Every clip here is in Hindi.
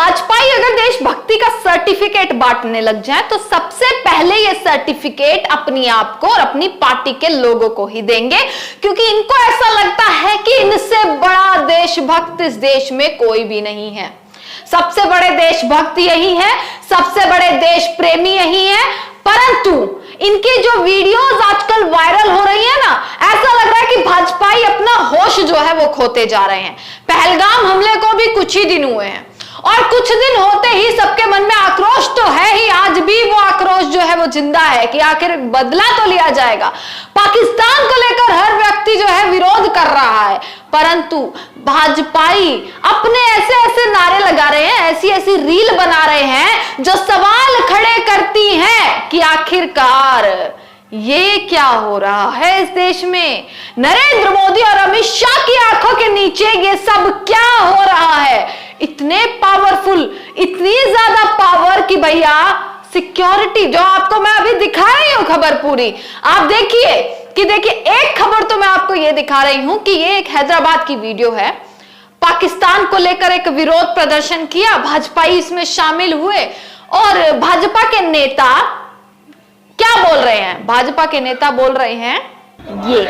भाजपाई अगर देशभक्ति का सर्टिफिकेट बांटने लग जाए तो सबसे पहले ये सर्टिफिकेट अपनी आप को और अपनी पार्टी के लोगों को ही देंगे, क्योंकि इनको ऐसा लगता है कि इनसे बड़ा देशभक्त इस देश में कोई भी नहीं है। सबसे बड़े देशभक्त यही है, सबसे बड़े देश प्रेमी यही है। परंतु इनकी जो वीडियोस आजकल वायरल हो रही है ना, ऐसा लग रहा है कि भाजपाई अपना होश जो है वो खोते जा रहे हैं। पहलगाम हमले को भी कुछ ही दिन हुए हैं और कुछ दिन होते ही सबके मन में आक्रोश तो है ही, आज भी वो आक्रोश जो है वो जिंदा है कि आखिर बदला तो लिया जाएगा। पाकिस्तान को लेकर हर व्यक्ति जो है विरोध कर रहा है, परंतु भाजपाई अपने ऐसे ऐसे नारे लगा रहे हैं, ऐसी ऐसी रील बना रहे हैं जो सवाल खड़े करती हैं कि आखिरकार ये क्या हो रहा है इस देश में। नरेंद्र मोदी और अमित शाह की आंखों के नीचे ये सब क्या हो रहा है। इतने पावरफुल, इतनी ज्यादा पावर कि भैया सिक्योरिटी, जो आपको मैं अभी दिखा रही हूं खबर पूरी, आप देखिए कि देखिए एक खबर तो मैं आपको ये दिखा रही हूं कि ये एक हैदराबाद की वीडियो है। पाकिस्तान को लेकर एक विरोध प्रदर्शन किया, भाजपाई इसमें शामिल हुए और भाजपा के नेता क्या बोल रहे हैं, भाजपा के नेता बोल रहे हैं ये,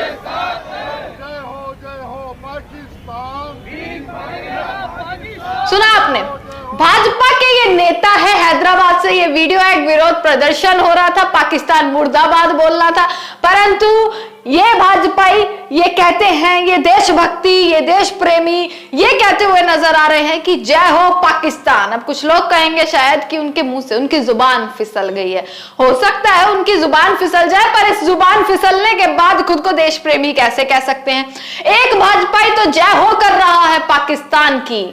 सुना आपने। भाजपा के ये नेता है, हैदराबाद से ये वीडियो है, एक विरोध प्रदर्शन हो रहा था, पाकिस्तान मुर्दाबाद बोलना था, परंतु ये भाजपाई ये कहते हैं, ये देशभक्ति, ये देश प्रेमी ये कहते हुए नजर आ रहे हैं कि जय हो पाकिस्तान। अब कुछ लोग कहेंगे शायद कि उनके मुंह से उनकी जुबान फिसल गई है, हो सकता है उनकी जुबान फिसल जाए, पर इस जुबान फिसलने के बाद खुद को देश प्रेमी कैसे कह सकते हैं। एक भाजपाई तो जय हो कर रहा है पाकिस्तान की।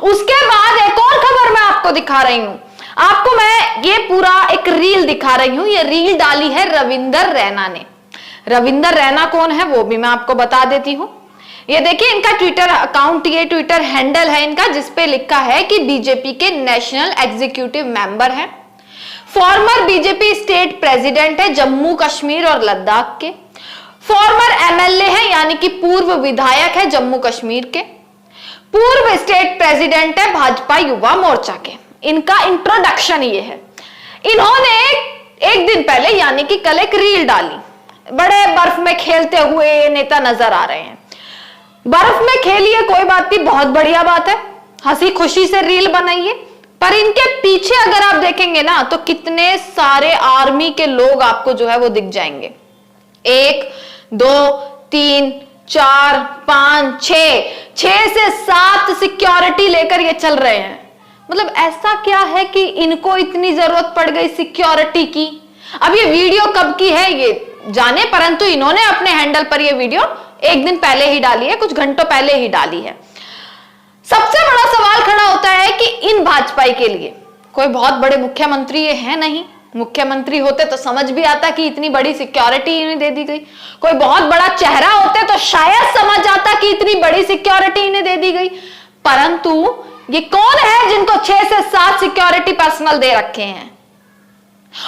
उसके बाद एक और खबर मैं आपको दिखा रही हूं, आपको मैं ये पूरा एक रील दिखा रही हूं। ये रील डाली है रविंदर रैना ने। रविंदर रैना कौन है वो भी मैं आपको बता देती हूं। ये देखिए इनका ट्विटर अकाउंट, ये ट्विटर हैंडल है इनका, जिसपे लिखा है कि बीजेपी के नेशनल एग्जीक्यूटिव मेंबर है, फॉर्मर बीजेपी स्टेट प्रेसिडेंट है जम्मू कश्मीर और लद्दाख के, फॉर्मर एमएलए है यानी कि पूर्व विधायक है जम्मू कश्मीर के, पूर्व स्टेट प्रेसिडेंट है भाजपा युवा मोर्चा के। इनका इंट्रोडक्शन ये है। इन्होंने एक दिन पहले यानी कि कल एक रील डाली, बड़े बर्फ में खेलते हुए ये नेता नजर आ रहे हैं। बर्फ में खेलिए कोई बात नहीं, बहुत बढ़िया बात है, हंसी खुशी से रील बनाइए, पर इनके पीछे अगर आप देखेंगे ना तो कितने सारे आर्मी के लोग आपको जो है वो दिख जाएंगे। 1 2 3 4 5 6 से 7 सिक्योरिटी लेकर ये चल रहे हैं। मतलब ऐसा क्या है कि इनको इतनी जरूरत पड़ गई सिक्योरिटी की। अब ये वीडियो कब की है ये जाने, परंतु इन्होंने अपने हैंडल पर ये वीडियो एक दिन पहले ही डाली है, कुछ घंटों पहले ही डाली है। सबसे बड़ा सवाल खड़ा होता है कि इन भाजपाई के लिए कोई बहुत बड़े मुख्यमंत्री ये है नहीं। मुख्यमंत्री होते तो समझ भी आता कि इतनी बड़ी सिक्योरिटी इन्हें दे दी गई। कोई बहुत बड़ा चेहरा होते तो शायद समझ आता कि इतनी बड़ी सिक्योरिटी इन्हें दे दी गई। परंतु ये कौन है जिनको 6 से 7 सिक्योरिटी पर्सनल दे रखे हैं।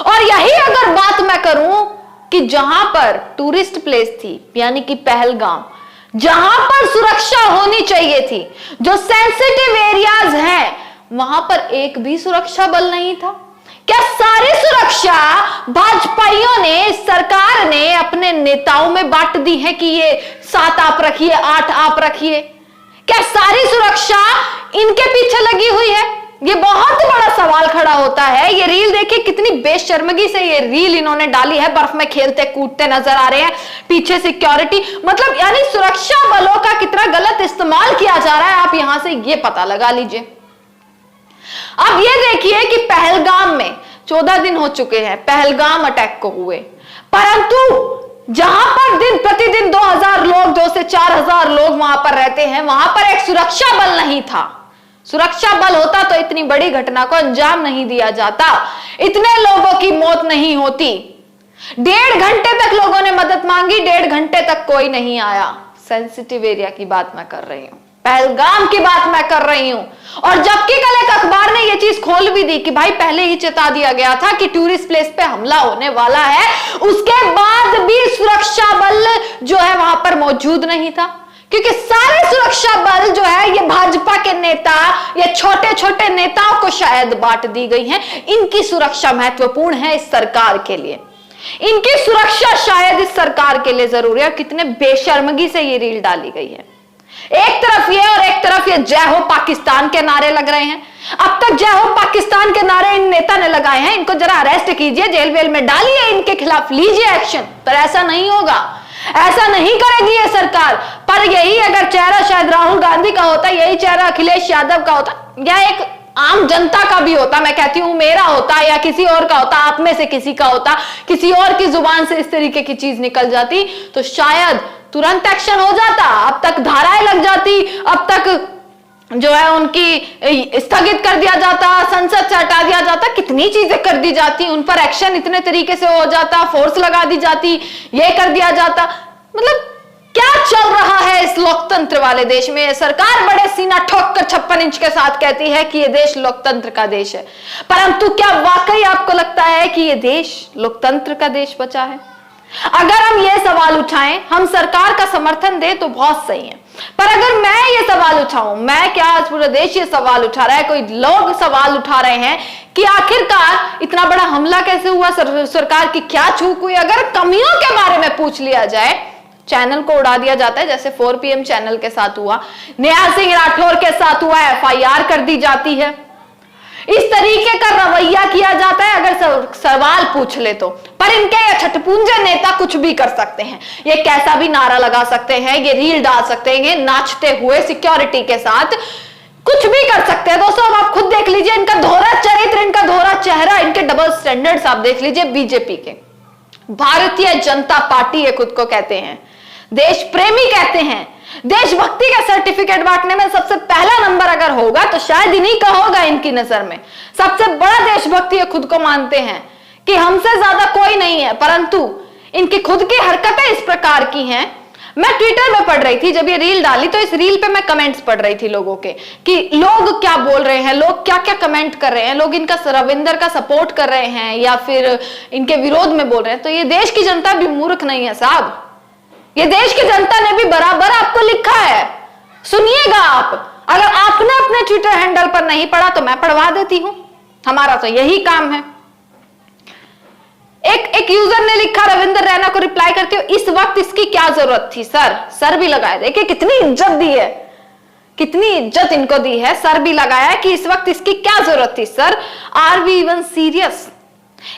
और यही अगर बात मैं करूं कि जहां पर टूरिस्ट प्लेस थी यानी कि पहलगाम, जहां पर सुरक्षा होनी चाहिए थी, जो सेंसिटिव एरियाज हैं, वहां पर एक भी सुरक्षा बल नहीं था। क्या सारी सुरक्षा भाजपाइयों ने, सरकार ने अपने नेताओं में बांट दी है कि ये 7 आप रखिए, 8 आप रखिए? क्या सारी सुरक्षा इनके पीछे लगी हुई है? ये बहुत बड़ा सवाल खड़ा होता है। ये रील देखिए कितनी बेशर्मगी से ये रील इन्होंने डाली है, बर्फ में खेलते कूदते नजर आ रहे हैं, पीछे सिक्योरिटी, मतलब यानी सुरक्षा बलों का कितना गलत इस्तेमाल किया जा रहा है, आप यहां से ये पता लगा लीजिए। अब ये देखिए कि पहलगाम में 14 दिन हो चुके हैं पहलगाम अटैक को हुए, परंतु जहां पर दिन प्रतिदिन 2000 लोग, 2 से 4000 लोग वहां पर रहते हैं, वहां पर एक सुरक्षा बल नहीं था। सुरक्षा बल होता तो इतनी बड़ी घटना को अंजाम नहीं दिया जाता, इतने लोगों की मौत नहीं होती। 1.5 घंटे तक लोगों ने मदद मांगी, 1.5 घंटे तक कोई नहीं आया। सेंसिटिव एरिया की बात मैं कर रही हूं, पहलगाम की बात मैं कर रही हूं। और जबकि कल एक अखबार ने यह चीज खोल भी दी कि भाई पहले ही चेता दिया गया था कि टूरिस्ट प्लेस पे हमला होने वाला है, उसके बाद भी सुरक्षा बल जो है वहां पर मौजूद नहीं था। क्योंकि सारे सुरक्षा बल जो है ये भाजपा के नेता, ये छोटे छोटे नेताओं को शायद बांट दी गई है। इनकी सुरक्षा महत्वपूर्ण है इस सरकार के लिए, इनकी सुरक्षा शायद इस सरकार के लिए जरूरी है। कितने बेशर्मगी से ये रील डाली गई है। एक तरफ ये और एक तरफ ये जय हो पाकिस्तान के नारे लग रहे हैं। अब तक जय हो पाकिस्तान के नारे इन नेता ने लगाए हैं, इनको जरा अरेस्ट कीजिए, जेल वेल में डालिए, इनके खिलाफ लीजिए एक्शन। पर ऐसा नहीं होगा, ऐसा नहीं करेगी ये सरकार। पर यही अगर चेहरा शायद राहुल गांधी का होता, यही चेहरा अखिलेश यादव का होता, या एक आम जनता का भी होता, मैं कहती हूं मेरा होता या किसी और का होता, आप में से किसी का होता, किसी और की जुबान से इस तरीके की चीज निकल जाती तो शायद तुरंत एक्शन हो जाता। अब तक धाराएं लग जाती, अब तक जो है उनकी स्थगित कर दिया जाता, संसद से हटा दिया जाता, कितनी चीजें कर दी जाती, उन पर एक्शन इतने तरीके से हो जाता, फोर्स लगा दी जाती, ये कर दिया जाता। मतलब क्या चल रहा है इस लोकतंत्र वाले देश में? सरकार बड़े सीना ठोक कर 56 इंच के साथ कहती है कि ये देश लोकतंत्र का देश है, परंतु क्या वाकई आपको लगता है कि ये देश लोकतंत्र का देश बचा है? अगर हम ये सवाल उठाएं, हम सरकार का समर्थन दें तो बहुत सही है, पर अगर मैं ये सवाल उठाऊं, मैं क्या आज पूरा देश ये सवाल उठा रहा है, कोई लोग सवाल उठा रहे हैं कि आखिरकार इतना बड़ा हमला कैसे हुआ, सरकार की क्या चूक हुई? अगर कमियों के बारे में पूछ लिया जाए, चैनल को उड़ा दिया जाता है, जैसे 4 PM चैनल के साथ हुआ, नेहा सिंह राठौर के साथ हुआ, FIR कर दी जाती है, इस तरीके का रवैया किया जाता है अगर सवाल पूछ ले तो। पर इनके ये छटपुंजे नेता कुछ भी कर सकते हैं, ये कैसा भी नारा लगा सकते हैं, ये रील डाल सकते हैं नाचते हुए सिक्योरिटी के साथ, कुछ भी कर सकते हैं। दोस्तों आप खुद देख लीजिए इनका दोहरा चरित्र, इनका दोहरा चेहरा, इनके डबल स्टैंडर्ड्स आप देख लीजिए। बीजेपी के, भारतीय जनता पार्टी ये खुद को कहते हैं, देश प्रेमी कहते हैं, देशभक्ति का सर्टिफिकेट बांटने में सबसे पहला नंबर अगर होगा तो शायद इन्हीं का होगा। इनकी नजर में सबसे बड़ा देशभक्ति ये खुद को मानते हैं कि हमसे ज्यादा कोई नहीं है, परंतु इनकी खुद की हरकतें इस प्रकार की हैं। मैं ट्विटर में पढ़ रही थी, जब ये रील डाली तो इस रील पे मैं कमेंट्स पढ़ रही थी लोगों के कि लोग क्या बोल रहे हैं, लोग क्या क्या कमेंट कर रहे हैं, लोग इनका रविंदर का सपोर्ट कर रहे हैं या फिर इनके विरोध में बोल रहे हैं। तो ये देश की जनता भी मूर्ख नहीं है साहब, ये देश की जनता ने भी बराबर आपको लिखा है, सुनिएगा आप। अगर आपने अपने ट्विटर हैंडल पर नहीं पढ़ा तो मैं पढ़वा देती हूं, हमारा तो यही काम है। एक यूजर ने लिखा रविंदर रैना को रिप्लाई करते हो, इस वक्त इसकी क्या जरूरत थी सर? सर भी लगाया, देखिए कितनी इज्जत दी है, कितनी इज्जत इनको दी है, सर भी लगाया कि इस वक्त इसकी क्या जरूरत थी sir, are we even serious?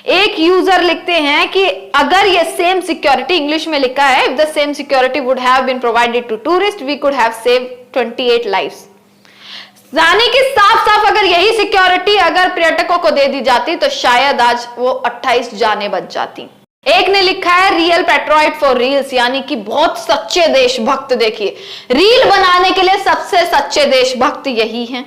एक यूजर लिखते हैं कि अगर ये सेम सिक्योरिटी, इंग्लिश में लिखा है, if the same security would have been provided to tourist we could have saved 28 lives. यानी कि साफ साफ अगर यही सिक्योरिटी अगर पर्यटकों को दे दी जाती तो शायद आज वो 28 जानें बच जाती। एक ने लिखा है रियल पेट्रोइट फॉर रील्स, यानी कि बहुत सच्चे देशभक्त। देखिए रील बनाने के लिए सबसे सच्चे देशभक्त यही हैं।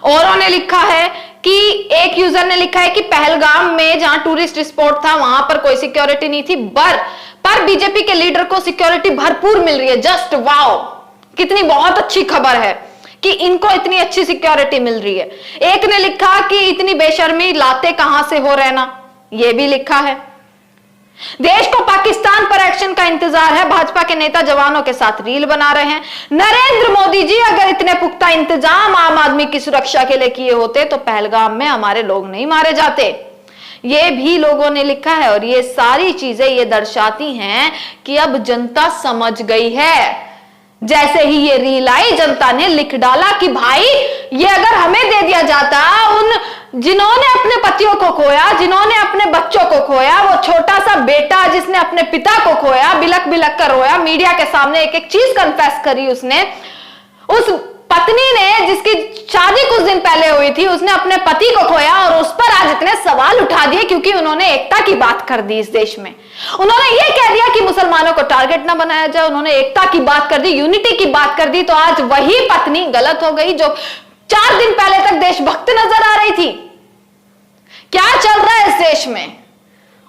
औरों ने लिखा है कि एक यूजर ने लिखा है कि पहलगाम में जहां टूरिस्ट स्पॉट था वहां पर कोई सिक्योरिटी नहीं थी, पर बीजेपी के लीडर को सिक्योरिटी भरपूर मिल रही है। जस्ट वाओ, कितनी बहुत अच्छी खबर है कि इनको इतनी अच्छी सिक्योरिटी मिल रही है। एक ने लिखा कि इतनी बेशर्मी लाते कहां से हो रहना, यह भी लिखा है। देश को पाकिस्तान पर एक्शन का इंतजार है, भाजपा के नेता जवानों के साथ रील बना रहे हैं। नरेंद्र मोदी जी अगर इतने पुख्ता इंतजाम आम आदमी की सुरक्षा के लिए किए होते तो पहलगाम में हमारे लोग नहीं मारे जाते, ये भी लोगों ने लिखा है। और ये सारी चीजें ये दर्शाती हैं कि अब जनता समझ गई है। जैसे ही ये रील आई जनता ने लिख डाला कि भाई ये अगर हमें दे दिया जाता, उन जिन्होंने अपने पतियों को खोया, जिन्होंने अपने बच्चों को खोया, वो छोटा सा बेटा जिसने अपने पिता को खोया, बिलक बिलक कर रोया, मीडिया के सामने एक एक चीज कन्फेस करी उसने। उस पत्नी ने जिसकी शादी कुछ दिन पहले हुई थी, उसने अपने पति को खोया और उस पर आज इतने सवाल उठा दिए क्योंकि उन्होंने एकता की बात कर दी इस देश में। उन्होंने ये कह दिया कि मुसलमानों को टारगेट ना बनाया जाए, उन्होंने एकता की बात कर दी, यूनिटी की बात कर दी। तो आज वही पत्नी गलत हो गई जो 4 दिन पहले तक देशभक्त नजर आ रही थी। क्या चल रहा है इस देश में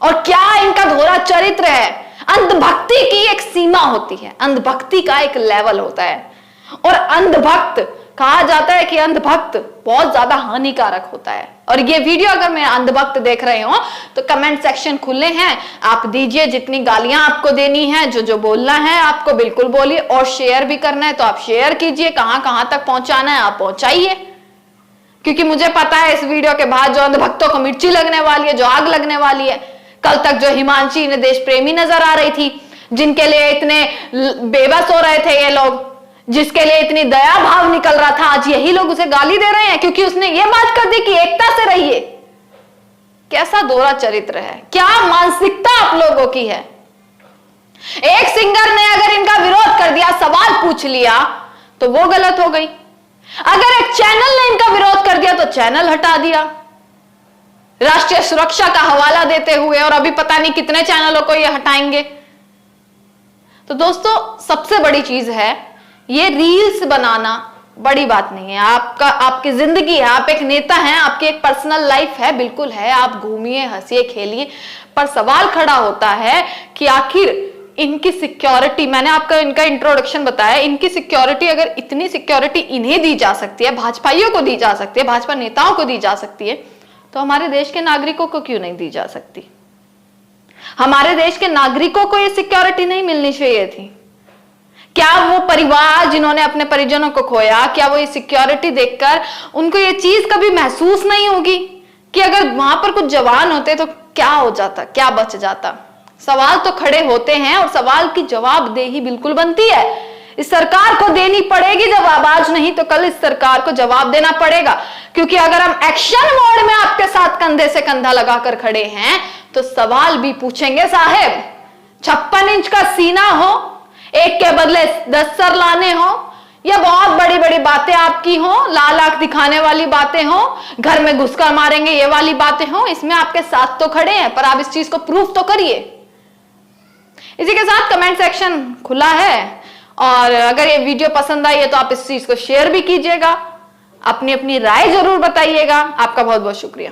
और क्या इनका दोहरा चरित्र है? अंधभक्ति की एक सीमा होती है, अंधभक्ति का एक लेवल होता है और अंधभक्त कहा जाता है कि अंधभक्त बहुत ज्यादा हानिकारक होता है। और ये वीडियो अगर मैं अंधभक्त देख रहे हो तो कमेंट सेक्शन खुले हैं, आप दीजिए, जितनी गालियां आपको देनी है, जो बोलना है आपको बिल्कुल बोलिए, और शेयर भी करना है तो आप शेयर कीजिए, कहां कहां तक पहुंचाना है आप पहुंचाइए, क्योंकि मुझे पता है इस वीडियो के बाद जो अंधभक्तों को मिर्ची लगने वाली है, जो आग लगने वाली है। कल तक जो हिमांशी ने देश प्रेमी नजर आ रही थी, जिनके लिए इतने बेबस हो रहे थे ये लोग, जिसके लिए इतनी दया भाव निकल रहा था, आज यही लोग उसे गाली दे रहे हैं क्योंकि उसने ये बात कर दी कि एकता से रहिए। कैसा दोहरा चरित्र है, क्या मानसिकता आप लोगों की है। एक सिंगर ने अगर इनका विरोध कर दिया, सवाल पूछ लिया, तो वो गलत हो गई। अगर एक चैनल ने इनका विरोध कर दिया तो चैनल हटा दिया, राष्ट्रीय सुरक्षा का हवाला देते हुए, और अभी पता नहीं कितने चैनलों को ये हटाएंगे। तो दोस्तों, सबसे बड़ी चीज है, ये रील्स बनाना बड़ी बात नहीं है। आपकी जिंदगी है, आप एक नेता हैं, आपकी एक पर्सनल लाइफ है, बिल्कुल है, आप घूमिए, हंसिए, खेलिए, पर सवाल खड़ा होता है कि आखिर इनकी सिक्योरिटी, मैंने आपका इनका इंट्रोडक्शन बताया, इनकी सिक्योरिटी, अगर इतनी सिक्योरिटी इन्हें दी जा सकती है, भाजपाइयों को दी जा सकती है, भाजपा नेताओं को दी जा सकती है, तो हमारे देश के नागरिकों को क्यों नहीं दी जा सकती। हमारे देश के नागरिकों को यह सिक्योरिटी नहीं मिलनी चाहिए थी क्या? वो परिवार जिन्होंने अपने परिजनों को खोया, क्या वो ये सिक्योरिटी देखकर उनको ये चीज कभी महसूस नहीं होगी कि अगर वहां पर कुछ जवान होते तो क्या हो जाता, क्या बच जाता? सवाल तो खड़े होते हैं और सवाल की जवाबदेही बिल्कुल बनती है। इस सरकार को देनी पड़ेगी जवाब, आज नहीं तो कल इस सरकार को जवाब देना पड़ेगा, क्योंकि अगर हम एक्शन मोड में आपके साथ कंधे से कंधा लगाकर खड़े हैं तो सवाल भी पूछेंगे साहेब। 56 इंच का सीना हो, एक के बदले 10 सर लाने हो, या बहुत बड़ी बड़ी बातें आपकी हो, लाल आंख दिखाने वाली बातें हो, घर में घुसकर मारेंगे ये वाली बातें हो, इसमें आपके साथ तो खड़े हैं, पर आप इस चीज को प्रूफ तो करिए। इसी के साथ कमेंट सेक्शन खुला है, और अगर ये वीडियो पसंद आई है तो आप इस चीज को शेयर भी कीजिएगा, अपनी अपनी राय जरूर बताइएगा। आपका बहुत बहुत शुक्रिया।